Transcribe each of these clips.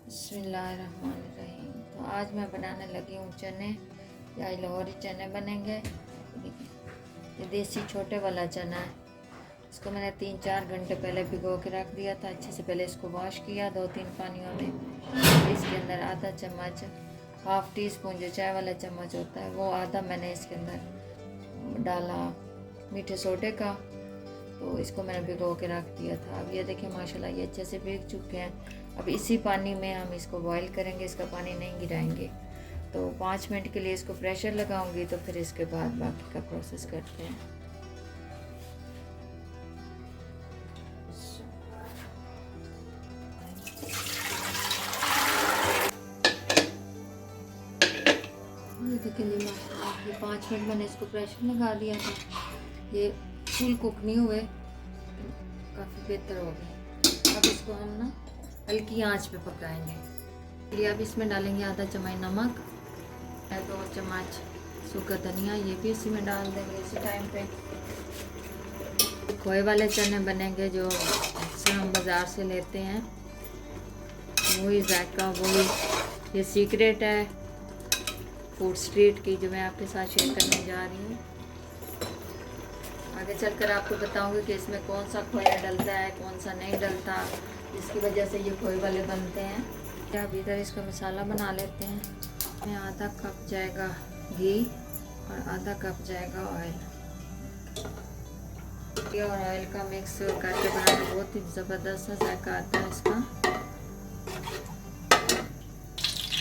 बिस्मिल्लाहिर्रहमानिर्रहीम। तो आज मैं बनाने लगी हूँ चने, या लाहौरी चने बनेंगे। ये देसी छोटे वाला चना है। इसको मैंने 3-4 घंटे पहले भिगो के रख दिया था। अच्छे से पहले इसको वॉश किया 2-3 पानियों में। इसके अंदर आधा चम्मच, हाफ़ टी स्पून जो चाय वाला चम्मच होता है वो आधा मैंने इसके अंदर डाला मीठे सोडे का। तो इसको मैंने भिगो के रख दिया था। अब ये देखिए माशाल्लाह ये अच्छे से भीग चुके हैं। अब इसी पानी में हम इसको बॉईल करेंगे, इसका पानी नहीं गिराएंगे। तो 5 मिनट के लिए इसको प्रेशर लगाऊंगी, तो फिर इसके बाद बाकी का प्रोसेस करते हैं। ये देखिए माशाल्लाह ये 5 मिनट मैंने इसको प्रेशर लगा दिया था। ये फुल कुक नहीं हुए, काफ़ी बेहतर हो गए। अब इसको हम ना हल्की आंच पे पकाएंगे। अब इसमें डालेंगे आधा चम्मच नमक, 2 चम्मच सूखा धनिया, ये भी इसी में डाल देंगे इसी टाइम पे। खोए वाले चने बनेंगे जो अक्सर हम बाज़ार से लेते हैं, वही जायका, वही ये सीक्रेट है फूड स्ट्रीट की जो मैं आपके साथ शेयर करने जा रही हूँ। आगे चलकर आपको बताऊंगी कि इसमें कौन सा खोया डलता है, कौन सा नहीं डलता, जिसकी वजह से ये खोए वाले बनते हैं। अब इधर इसका मसाला बना लेते हैं। इसमें आधा कप जाएगा घी और आधा कप जाएगा ऑयल। घी और ऑयल का मिक्स करके बनाना बहुत ही ज़बरदस्त सा जायका आता है इसका।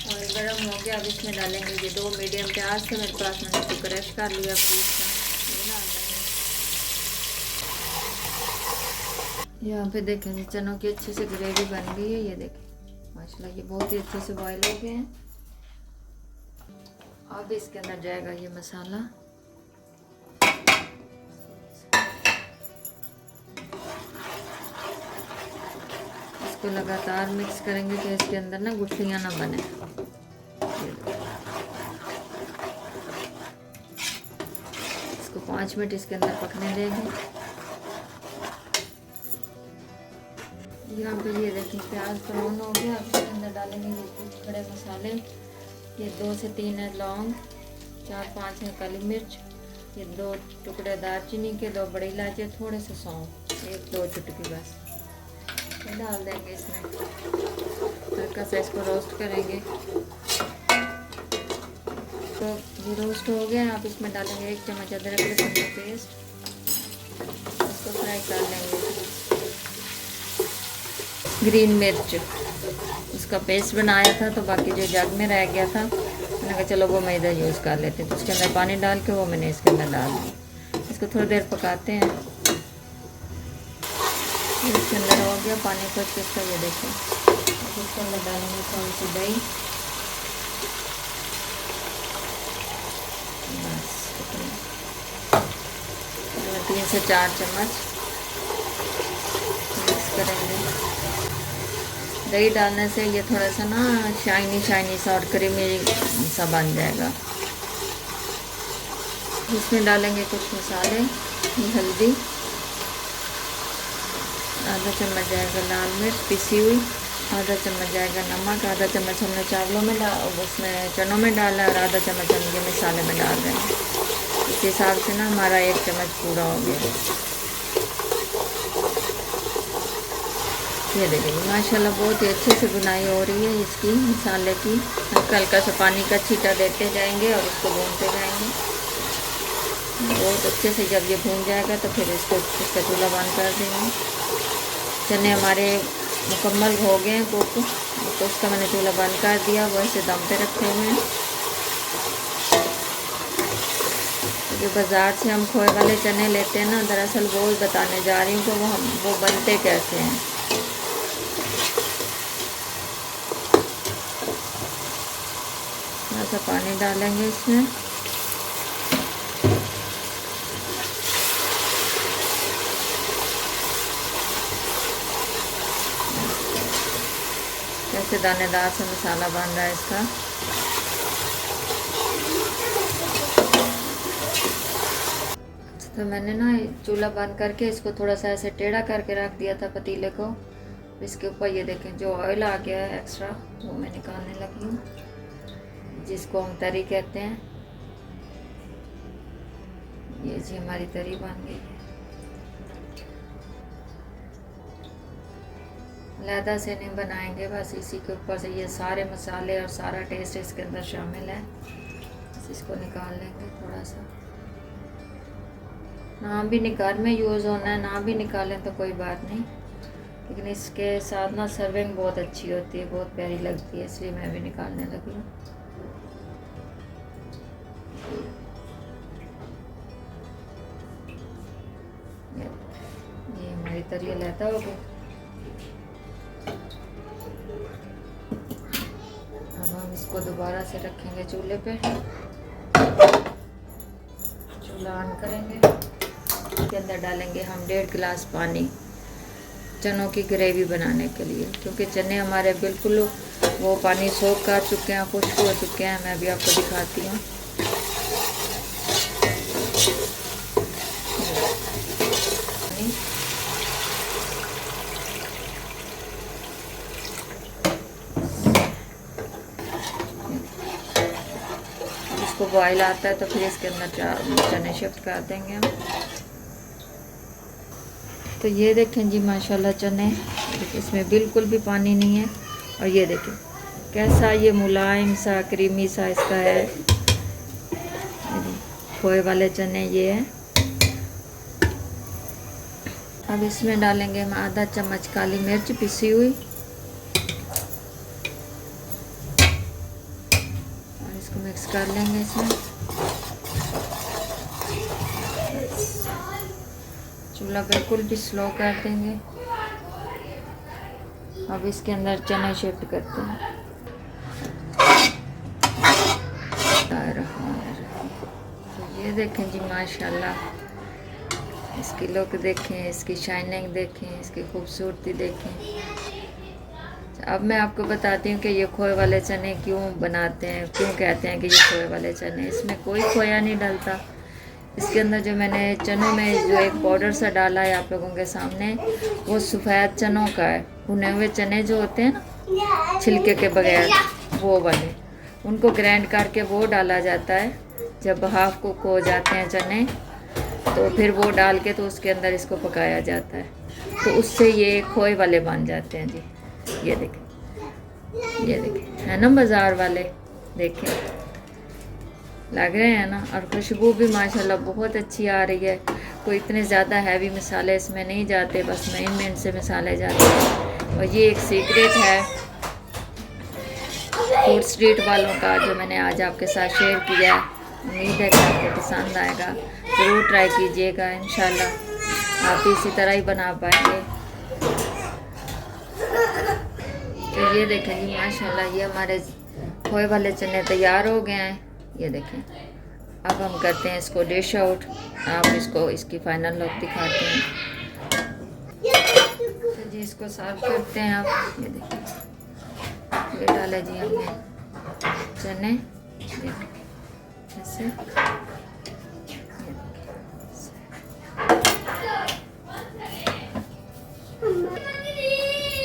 ऑयल गर्म हो गया। अब इसमें डालेंगे ये 2 मीडियम प्याज थे मेरे पास, मैंने इसको क्रश कर लिया फ्रूट का, ये डाल देंगे। यहाँ पे देखें चनों की अच्छे से ग्रेवी बन गई है। ये देखें माशाल्लाह ये बहुत ही अच्छे से बॉईल हो गए हैं। अब इसके अंदर जाएगा ये मसाला। इसको लगातार मिक्स करेंगे कि इसके अंदर ना गुठलियाँ ना बने। इसको 5 मिनट इसके अंदर पकने देंगे। यहाँ पे ये देखिए प्याज ब्राउन हो गया। अब इसके अंदर डालेंगे ये कुछ खड़े मसाले, ये 2 से 3 है लौंग, 4-5 है काली मिर्च, ये 2 टुकड़े दालचीनी के, 2 बड़ी इलायची, थोड़े से सौंफ, 1-2 चुटकी बस ये डाल देंगे इसमें। हल्का सा इसको रोस्ट करेंगे। तो ये रोस्ट हो गया। आप इसमें डालेंगे 1 चम्मच अदरक लहसुन का पेस्ट, इसको फ्राई कर लेंगे। ग्रीन मिर्च उसका पेस्ट बनाया था, तो बाकी जो जग में रह गया था मैंने कहा चलो वो मैं इधर यूज़ कर लेते हैं। तो उसके अंदर पानी डाल के वो मैंने इसके अंदर डाल दिया। इसको थोड़ी देर पकाते हैं। इसके अंदर हो गया पानी को अच्छे से, ये देखें। इसके अंदर डालेंगे थोड़ी सी दही, बस 3 से 4 चम्मच मिक्स करेंगे। दही डालने से ये थोड़ा सा ना शाइनी सा और क्रीमी सा बन जाएगा। इसमें डालेंगे कुछ मसाले, ये हल्दी, आधा चम्मच जाएगा लाल मिर्च पिसी हुई, आधा चम्मच जाएगा नमक, आधा चम्मच हमने चावलों में उसमें चनों में डाला और आधा चम्मच हम ये मसाले में डाल रहे हैं। इस हिसाब से ना हमारा 1 चम्मच पूरा हो गया। ये देखिए माशाल्लाह बहुत ही अच्छे से बुनाई हो रही है इसकी मसाले की। हल्का हल्का सा पानी का छींटा देते जाएंगे और इसको भूनते जाएंगे बहुत अच्छे से। जब ये भून जाएगा तो फिर इसका चूल्हा बंद कर देंगे। चने हमारे मुकम्मल हो गए हैं कुक, तो उसका मैंने चूल्हा बंद कर दिया। वो ऐसे दम पे रखे हुए हैं। जो बाज़ार से हम खोए वाले चने लेते हैं ना, दरअसल वो बताने जा रही हूँ कि वो बनते कैसे हैं। थोड़ा सा पानी डालेंगे इसमें। कैसे दानेदार से मसाला बन रहा है इसका। तो मैंने ना चूल्हा बंद करके इसको थोड़ा सा ऐसे टेढ़ा करके रख दिया था पतीले को, इसके ऊपर ये देखें जो ऑयल आ गया है एक्स्ट्रा, वो मैं निकालने लगी हूँ, जिसको हम तरी कहते हैं। ये जी हमारी तरी बन गई है। अलहदा से नहीं बनाएंगे, बस इसी के ऊपर से ये सारे मसाले और सारा टेस्ट इसके अंदर शामिल है। बस इसको निकाल लेंगे थोड़ा सा। ना भी घर में यूज़ होना है, ना भी निकालें तो कोई बात नहीं, लेकिन इसके साथ ना सर्विंग बहुत अच्छी होती है, बहुत प्यारी लगती है, इसलिए मैं भी निकालने लगी हूँ। ये हमारी तरी अलहदा हो गई। अब हम इसको दोबारा से रखेंगे चूल्हे पे, चूल्हा ऑन करेंगे। इसके अंदर डालेंगे हम 1.5 गिलास पानी चनों की ग्रेवी बनाने के लिए, क्योंकि चने हमारे बिल्कुल वो पानी सोख कर चुके हैं, खुश्क हो चुके हैं। मैं अभी आपको दिखाती हूँ। इसको बॉयल आता है तो फिर इसके अंदर चने शिफ्ट कर देंगे हम। तो ये देखें जी माशाल्लाह चने, इसमें बिल्कुल भी पानी नहीं है, और ये देखें कैसा ये मुलायम सा क्रीमी सा इसका है। खोए वाले चने ये है। अब इसमें डालेंगे हम आधा चम्मच काली मिर्च पिसी हुई, और इसको मिक्स कर लेंगे इसमें। चूल्हा बिल्कुल भी स्लो कर देंगे। अब इसके अंदर चने शिफ्ट करते हैं। तो ये देखें जी माशाल्लाह, इसकी लुक देखें, इसकी शाइनिंग देखें, इसकी खूबसूरती देखें। अब मैं आपको बताती हूँ कि ये खोए वाले चने क्यों बनाते हैं, क्यों कहते हैं कि ये खोए वाले चने। इसमें कोई खोया नहीं डलता। इसके अंदर जो मैंने चनों में जो एक पाउडर सा डाला है आप लोगों के सामने, वो सफ़ेद चनों का है। भुने हुए चने जो होते हैं ना छिलके के बगैर, वो वाले, उनको ग्राइंड करके वो डाला जाता है। जब हाफ कुक हो जाते हैं चने तो फिर वो डाल के तो उसके अंदर इसको पकाया जाता है, तो उससे ये खोए वाले बन जाते हैं जी। ये देखें, ये देखें, है ना बाज़ार वाले, देखें लग रहे हैं ना। और खुशबू भी माशाल्लाह बहुत अच्छी आ रही है। कोई इतने ज़्यादा हैवी मसाले इसमें नहीं जाते, बस मेन से मसाले जाते हैं। और ये एक सीक्रेट है फूड स्ट्रीट वालों का, जो मैंने आज आपके साथ शेयर किया है। उम्मीद है कि आपको पसंद आएगा, ज़रूर ट्राई कीजिएगा। इंशाल्लाह आप भी इसी तरह ही बना पाएंगे। तो ये देखें जी माशाल्लाह, ये हमारे खोए वाले चने तैयार हो गए हैं। ये देखें, अब हम करते हैं इसको डिश आउट। आप इसको इसकी फाइनल लुक दिखाते हैं। तो जी इसको सर्व करते हैं आप। ये देखें, ये डाला जी हमने चने, ऐसे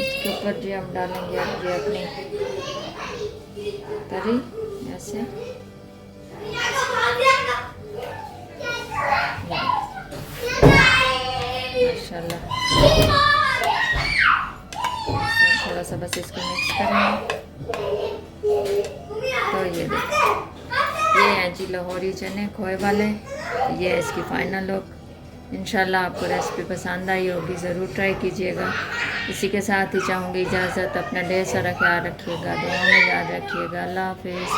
इसके ऊपर जी हम डालेंगे ये अपनी तरी, ऐसे माशाल्लाह। थोड़ा सा बस इसको मिक्स करेंगे। तो ये देखिए, ये हैं जी लाहौरी चने खोए वाले। ये है इसकी फाइनल लुक। इंशाल्लाह आपको रेसिपी पसंद आई होगी, ज़रूर ट्राई कीजिएगा। इसी के साथ ही चाहूँगी इजाज़त। अपना ढेर सारा ख्याल रखिएगा, दुआ में याद रखिएगा। अल्लाह हाफिज़।